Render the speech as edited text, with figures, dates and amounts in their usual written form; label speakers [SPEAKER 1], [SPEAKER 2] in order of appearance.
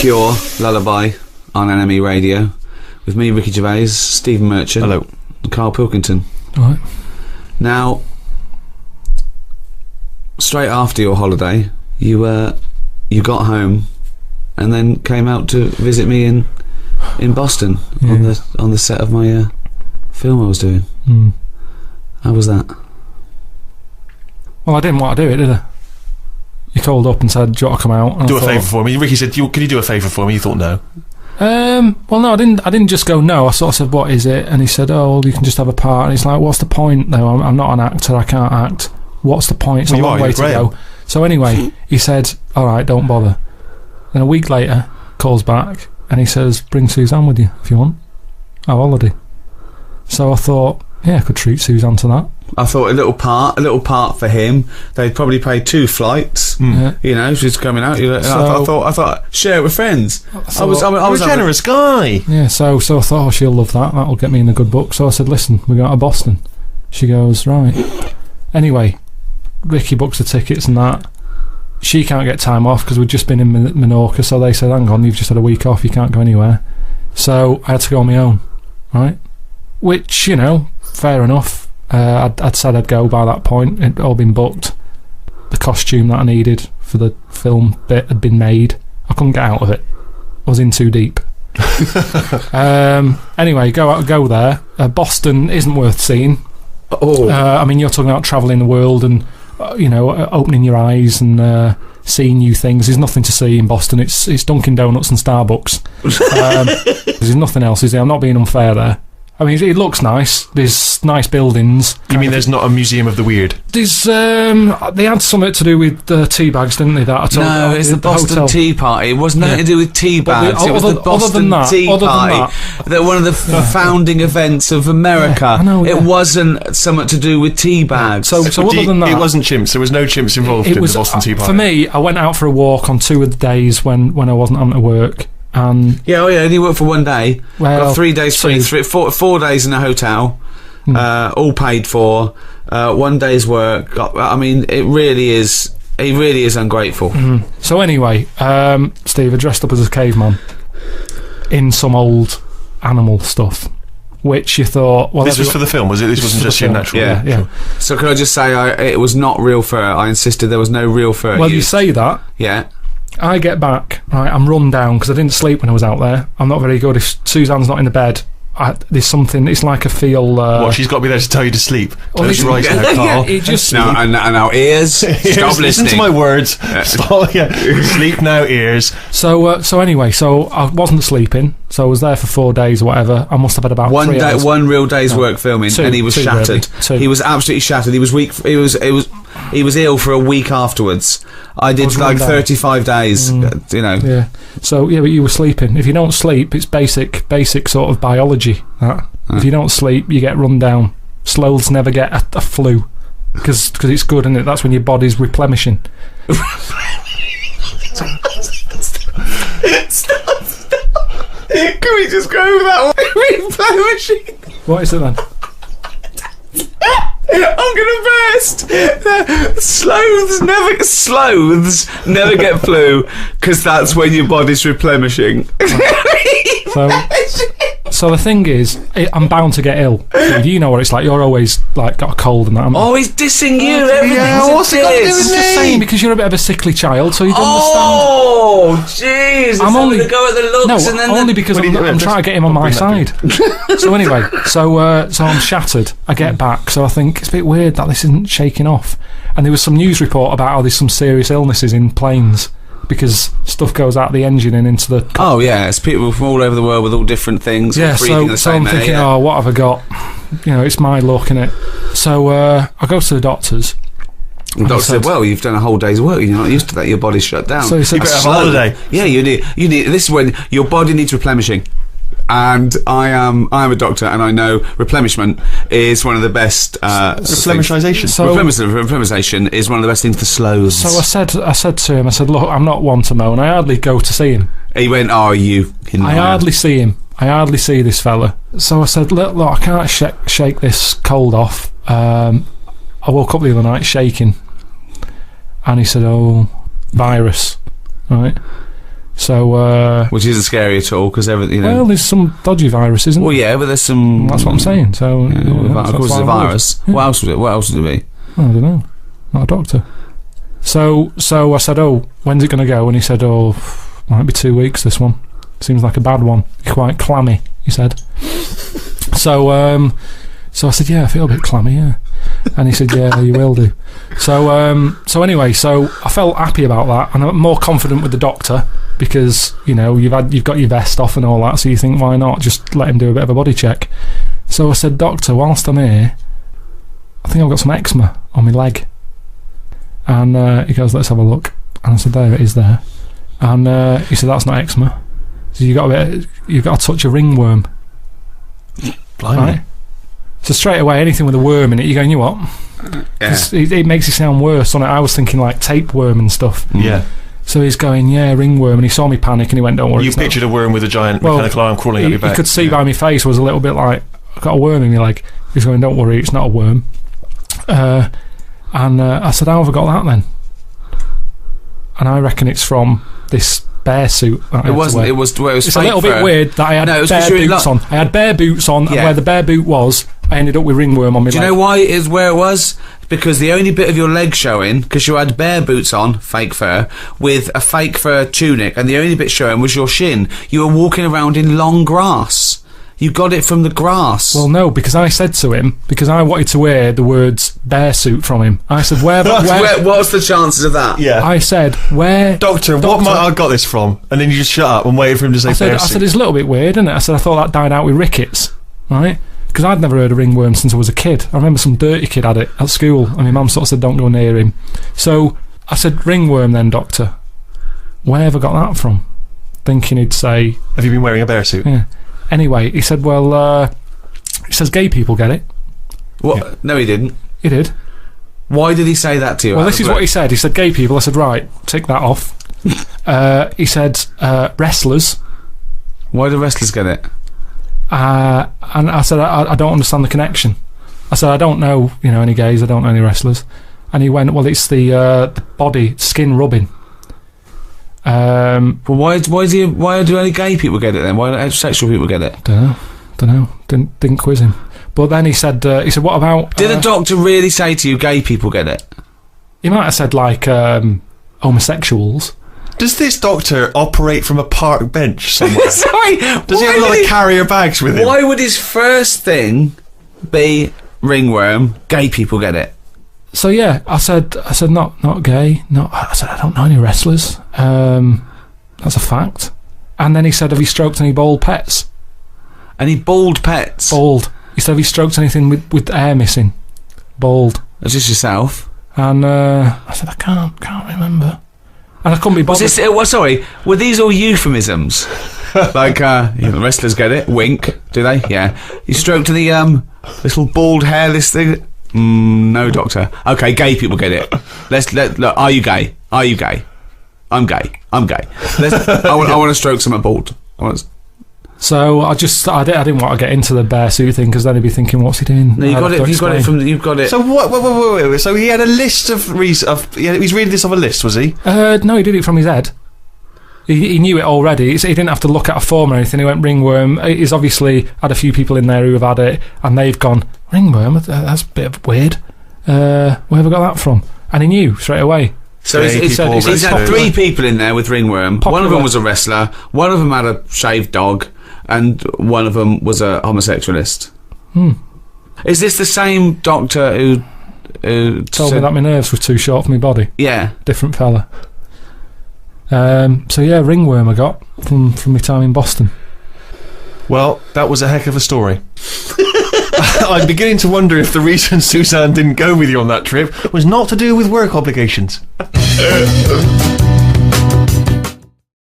[SPEAKER 1] Cure, Lullaby on NME Radio with me, Ricky Gervais, Stephen Merchant.
[SPEAKER 2] Hello.
[SPEAKER 1] And Carl Pilkington.
[SPEAKER 3] All right.
[SPEAKER 1] Now, straight after your holiday, you got home and then came out to visit me in Boston on the set of my film I was doing. How was that?
[SPEAKER 3] Well, I didn't want to do it, did I? You called up and said, do you want to come out? And
[SPEAKER 2] do a favour for me. Ricky said, can you do a favour for me? You thought no.
[SPEAKER 3] Well, no, I didn't just go no. I sort of said, what is it? And he said, oh, well, you can just have a part. And he's like, what's the point though? I'm not an actor, I can't act. What's the point? It's a long way to go. So anyway, he said, alright, don't bother. Then a week later, calls back and he says, bring Suzanne with you if you want. Our holiday. So I thought, yeah, I could treat Suzanne to that.
[SPEAKER 1] I thought a little part for him. They'd probably pay 2 flights.
[SPEAKER 3] Yeah.
[SPEAKER 1] You know, she's coming out. I thought, share it with friends. I was
[SPEAKER 2] a generous guy.
[SPEAKER 3] Yeah, so I thought, oh, she'll love that. That'll get me in a good book. So I said, listen, we're going to Boston. She goes, right. Anyway, Ricky books the tickets and that. She can't get time off because we'd just been in Menorca. So they said, hang on, you've just had a week off. You can't go anywhere. So I had to go on my own, right? Which, you know, fair enough. I'd said I'd go by that point. It'd all been booked. The costume that I needed for the film bit had been made. I couldn't get out of it. I was in too deep. Anyway, go there. Boston isn't worth seeing. I mean, you're talking about travelling the world and opening your eyes and seeing new things. There's nothing to see in Boston. It's Dunkin' Donuts and Starbucks. There's nothing else, is there? I'm not being unfair there. I mean, it looks nice. There's nice buildings.
[SPEAKER 2] You mean there's not a museum of the weird?
[SPEAKER 3] There's they had something to do with tea bags, didn't they?
[SPEAKER 1] No, it's the Boston
[SPEAKER 3] hotel.
[SPEAKER 1] Tea Party. It wasn't nothing to do with tea bags. It was the Boston Tea Party. That one of the founding events of America.
[SPEAKER 3] Yeah, I know,
[SPEAKER 1] it wasn't something to do with tea bags.
[SPEAKER 3] So other than that,
[SPEAKER 2] it wasn't chimps. There was no chimps involved in the Boston Tea Party.
[SPEAKER 3] For me, I went out for a walk on 2 of the days when I wasn't having to work. And
[SPEAKER 1] only worked for 1 day.
[SPEAKER 3] Well,
[SPEAKER 1] got 3 days free, 4 days in a hotel, all paid for. 1 day's work. I mean, it really is ungrateful.
[SPEAKER 3] So anyway, Steve, I dressed up as a caveman in some old animal stuff, which you thought, well,
[SPEAKER 2] this was for the film, was it? This wasn't just your natural.
[SPEAKER 3] Yeah.
[SPEAKER 1] Sure. So can I just say, it was not real fur. I insisted there was no real fur.
[SPEAKER 3] Well, you say that.
[SPEAKER 1] Yeah.
[SPEAKER 3] I get back, right, I'm run down because I didn't sleep when I was out there. I'm not very good. If Suzanne's not in the bed, there's something, it's like I feel...
[SPEAKER 2] what, she's got to be there to tell you to sleep? Close your eyes now, Carl.
[SPEAKER 3] It just...
[SPEAKER 1] Now, and our ears, stop listening.
[SPEAKER 2] Listen to my words. Stop, sleep now, ears.
[SPEAKER 3] So anyway, I wasn't sleeping, so I was there for 4 days or whatever. I must have had about 3 hours.
[SPEAKER 1] One real day's work filming, and he was shattered. He was absolutely shattered. He was weak. He was ill for a week afterwards. I did like 35 days,
[SPEAKER 3] Yeah. So, but you were sleeping. If you don't sleep, it's basic sort of biology, that. If you don't sleep, you get run down. Sloths never get a flu. Because it's good, isn't it? That's when your body's replemishing.
[SPEAKER 1] Stop. Can we just go with that one? Replemishing.
[SPEAKER 3] What is it then?
[SPEAKER 1] I'm gonna burst. Sloths never get flu because that's when your body's replenishing.
[SPEAKER 3] So the thing is, I'm bound to get ill. You know what it's like. You're always like got a cold and that.
[SPEAKER 1] He's dissing you.
[SPEAKER 3] What's it got to do with me? Just saying, because you're a bit of a sickly child, so you don't understand.
[SPEAKER 1] Oh, jeez!
[SPEAKER 3] I'm only
[SPEAKER 1] to go at the looks, and then
[SPEAKER 3] only because I'm trying to get him on my side. So anyway, so I'm shattered. I get back, so I think it's a bit weird that this isn't shaking off. And there was some news report about how there's some serious illnesses in planes. Because stuff goes out the engine and into the...
[SPEAKER 1] Oh, yeah, it's people from all over the world with all different things.
[SPEAKER 3] Yeah, so I'm thinking, what have I got? It's my luck, innit? So I go to the doctors.
[SPEAKER 1] The doctor said, well, you've done a whole day's work, you're not used to that, your body's shut down.
[SPEAKER 3] So he said,
[SPEAKER 2] you better have a holiday.
[SPEAKER 1] Yeah, you need. This is when your body needs replenishing. And I am a doctor, and I know replenishment is one of the best.
[SPEAKER 2] Replemishisation.
[SPEAKER 1] Replemishisation is one of the best things for sloths.
[SPEAKER 3] So I said to him, look, I'm not one to moan. I hardly go to see him.
[SPEAKER 1] He went, you?
[SPEAKER 3] I hardly see him. I hardly see this fella. So I said, look, I can't shake this cold off. I woke up the other night shaking, and he said, virus, right? So,
[SPEAKER 1] which isn't scary at all because everything.
[SPEAKER 3] well, there's some dodgy virus, isn't
[SPEAKER 1] Well,
[SPEAKER 3] there?
[SPEAKER 1] yeah, but there's some.
[SPEAKER 3] That's what I'm saying. So,
[SPEAKER 1] Of course, it's a virus.
[SPEAKER 3] Yeah.
[SPEAKER 1] What else would it? What else would it be?
[SPEAKER 3] I don't know. Not a doctor. So I said, "Oh, when's it going to go?" And he said, "Oh, might be 2 weeks. This one seems like a bad one. Quite clammy," he said. So I said, "Yeah, I feel a bit clammy, yeah." And he said, "Yeah, you will do." So anyway, so I felt happy about that, and I'm more confident with the doctor because you've got your vest off and all that. So you think, why not just let him do a bit of a body check? So I said, "Doctor, whilst I'm here, I think I've got some eczema on my leg." And he goes, "Let's have a look." And I said, "There it is there." And he said, "That's not eczema. So you've got a touch of ringworm."
[SPEAKER 2] Blimey.
[SPEAKER 3] Right? So straight away, anything with a worm in it, you're going, "You what?"
[SPEAKER 1] Yeah.
[SPEAKER 3] It makes it sound worse on it. I was thinking like tapeworm and stuff.
[SPEAKER 2] Yeah.
[SPEAKER 3] So he's going, "Yeah, ringworm," and he saw me panic and he went, "Don't worry."
[SPEAKER 2] You pictured a worm with a giant mechanical arm crawling up your back.
[SPEAKER 3] You could see by my face was a little bit like, "I've got a worm in my leg." He's going, "Don't worry, it's not a worm." And I said, "How have I got that then?" And I reckon it's from this bear suit. That I
[SPEAKER 1] It
[SPEAKER 3] had to
[SPEAKER 1] wasn't.
[SPEAKER 3] wear.
[SPEAKER 1] It was. Well, it was
[SPEAKER 3] It's a
[SPEAKER 1] fake
[SPEAKER 3] little bit
[SPEAKER 1] fur.
[SPEAKER 3] weird that I had
[SPEAKER 1] No, it was
[SPEAKER 3] bare
[SPEAKER 1] 'cause you were
[SPEAKER 3] boots on. I had bare boots on, and
[SPEAKER 1] Yeah.
[SPEAKER 3] where the bare boot was, I ended up with ringworm on my
[SPEAKER 1] Do
[SPEAKER 3] leg.
[SPEAKER 1] you know why it is where it was? Because the only bit of your leg showing, because you had bare boots on, fake fur, with a fake fur tunic, and the only bit showing was your shin. You were walking around in long grass. You got it from the grass.
[SPEAKER 3] Well, no, because I said to him, because I wanted to wear the words bear suit from him. I said, where
[SPEAKER 1] What's the chances of that?
[SPEAKER 2] Yeah.
[SPEAKER 3] I said, where...
[SPEAKER 2] Doctor, what might I got this from? And then you just shut up and waited for him to say
[SPEAKER 3] I
[SPEAKER 2] bear
[SPEAKER 3] said,
[SPEAKER 2] suit.
[SPEAKER 3] it's a little bit weird, isn't it? I said, I thought that died out with rickets, right? Because I'd never heard of ringworm since I was a kid. I remember some dirty kid had it at school, and my mum sort of said, don't go near him. So I said, ringworm then, doctor. Where have I got that from? Thinking he'd say...
[SPEAKER 2] Have you been wearing a bear suit?
[SPEAKER 3] Yeah. Anyway, he said, well, he says gay people get it.
[SPEAKER 1] What?
[SPEAKER 2] Yeah.
[SPEAKER 1] No, he didn't.
[SPEAKER 3] He did.
[SPEAKER 1] Why did he say that to you?
[SPEAKER 3] Well, this is what he said. He said gay people. I said, right, tick that off. He said wrestlers.
[SPEAKER 1] Why do wrestlers get it?
[SPEAKER 3] And I said, I don't understand the connection. I said, I don't know, any gays. I don't know any wrestlers. And he went, well, it's the body, skin rubbing.
[SPEAKER 1] Well, why do only gay people get it then? Why don't heterosexual people get it?
[SPEAKER 3] Don't know. Didn't quiz him. But then he said, what about...
[SPEAKER 1] Did the doctor really say to you gay people get it?
[SPEAKER 3] He might have said, like, homosexuals.
[SPEAKER 2] Does this doctor operate from a park bench somewhere?
[SPEAKER 1] Sorry,
[SPEAKER 2] Does he have a lot of carrier bags with him?
[SPEAKER 1] Why would his first thing be ringworm? Gay people get it.
[SPEAKER 3] So yeah, I said not gay. I said I don't know any wrestlers. That's a fact. And then he said, have you stroked any bald pets?
[SPEAKER 1] Any bald pets?
[SPEAKER 3] Bald. He said, have you stroked anything with hair missing? Bald.
[SPEAKER 1] That's just yourself.
[SPEAKER 3] And I said I can't remember. And I couldn't be bothered.
[SPEAKER 1] Sorry, were these all euphemisms? Like, wrestlers get it. Wink, do they? Yeah. You stroked to the little bald hairless thing. No, doctor. Okay, gay people get it. Look. Are you gay? Are you gay? I'm gay. I want to stroke someone bald.
[SPEAKER 3] So I didn't want to get into the bear suit thing because then he'd be thinking, what's he doing?
[SPEAKER 1] No, you've got it.
[SPEAKER 2] So what? Wait. So he had a list of reasons. He's reading this off a list, was he?
[SPEAKER 3] No, he did it from his head. He knew it already. He didn't have to look at a form or anything. He went ringworm. He's obviously had a few people in there who have had it, and they've gone ringworm. That's a bit weird. Where have I got that from? And he knew straight away.
[SPEAKER 1] So he's had 3 people in there with ringworm.
[SPEAKER 3] Popular.
[SPEAKER 1] One of them was a wrestler. One of them had a shaved dog, and one of them was a homosexualist. Is this the same doctor who
[SPEAKER 3] told me that my nerves were too short for my body?
[SPEAKER 1] Yeah.
[SPEAKER 3] Different fella. So yeah, ringworm I got from my time in Boston.
[SPEAKER 2] Well, that was a heck of a story. I'm beginning to wonder if the reason Suzanne didn't go with you on that trip was not to do with work obligations.